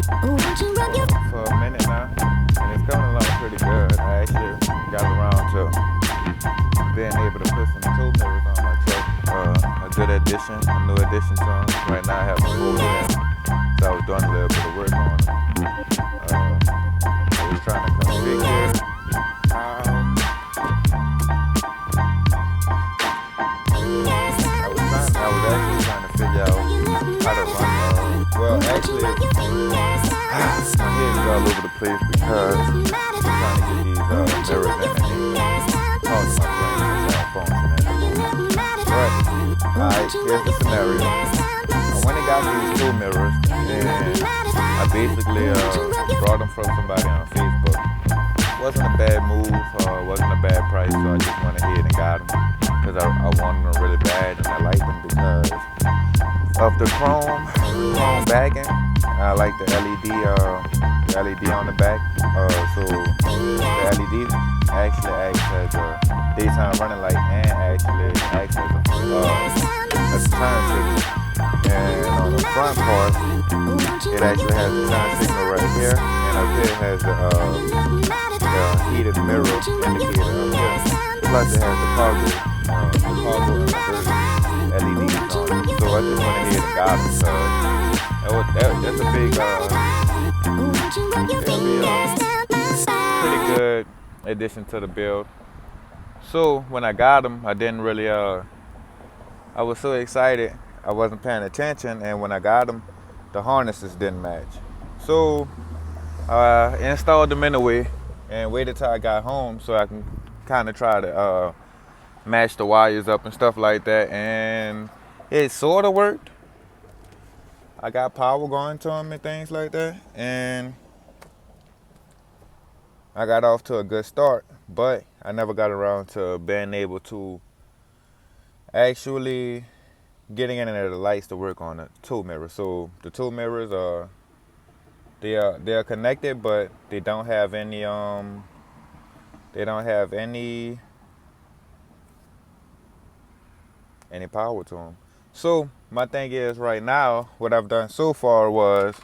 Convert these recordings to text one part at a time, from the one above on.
for a minute now, and it's coming along pretty good. I actually got around to being able to put some toe mirrors on my truck. A good addition, a new addition to them. Right now I have a full in, so I was doing a little bit of work on them. I was trying to configure how I was actually trying to figure out how to run. Well, actually, my head is all over the place because I'm trying to get these mirrors in and they cause my brain to malfunction at the moment. But, alright, here's the scenario. I went and got these two mirrors and I basically brought them from somebody on Facebook. Wasn't a bad move, wasn't a bad price, so I just went ahead and got them because I wanted them really bad and I like them because of the chrome bagging. I like the LED on the back. So the LED actually acts as a daytime running light and actually acts as a turn signal. And on the front part, it actually has the turn signal right here, and up here it has the heated mirror indicator up here. Plus it has the cargo and the LEDs on it. So I just went ahead and got them. That's a big, pretty good addition to the build. So when I got them, I didn't really, I was so excited, I wasn't paying attention, and when I got them, the harnesses didn't match. So I installed them anyway and waited till I got home so I can kind of try to match the wires up and stuff like that, and it sort of worked. I got power going to them and things like that, and I got off to a good start, but I never got around to being able to actually getting in there the lights to work on the toe mirror. So the toe mirrors they are connected, but they don't have any any power to them. So my thing is right now, what I've done so far was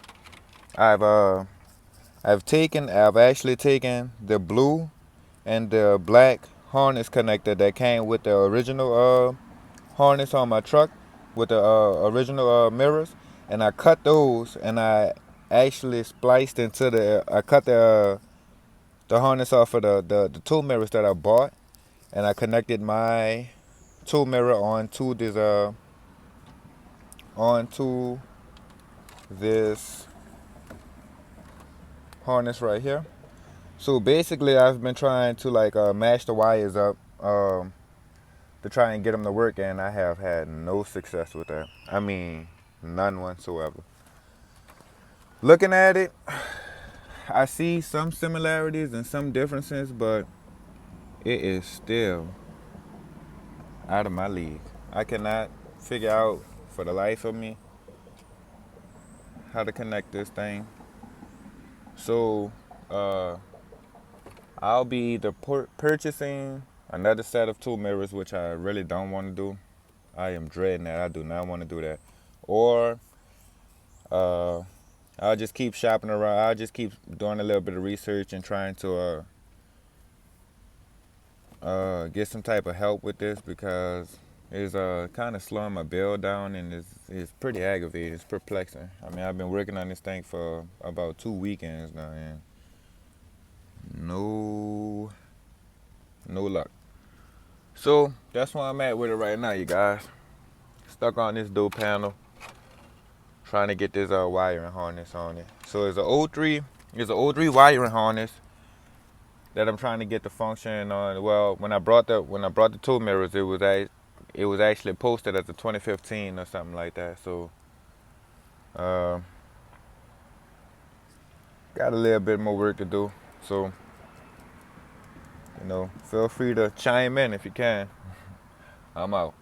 I've actually taken the blue and the black harness connector that came with the original harness on my truck with the original mirrors, and I cut those and I actually spliced into I cut the harness off of the two mirrors that I bought, and I connected my two mirror onto this harness right here. So basically I've been trying to match the wires up to try and get them to work, and I have had no success with that. I mean, none whatsoever. Looking at it, I see some similarities and some differences, but it is still out of my league. I cannot figure out for the life of me how to connect this thing. So I'll be either purchasing another set of two mirrors, which I really don't want to do. I am dreading that. I do not want to do that. Or I'll just keep shopping around. I'll just keep doing a little bit of research and trying to get some type of help with this, because it's kind of slowing my build down, and it's pretty aggravating. It's perplexing. I mean, I've been working on this thing for about 2 weekends now, and no luck. So that's where I'm at with it right now, you guys. Stuck on this door panel, trying to get this wiring harness on it. So it's an O3 wiring harness that I'm trying to get the function on. Well, when I brought the two mirrors, it was actually posted as a 2015 or something like that. So got a little bit more work to do. So feel free to chime in if you can. I'm out.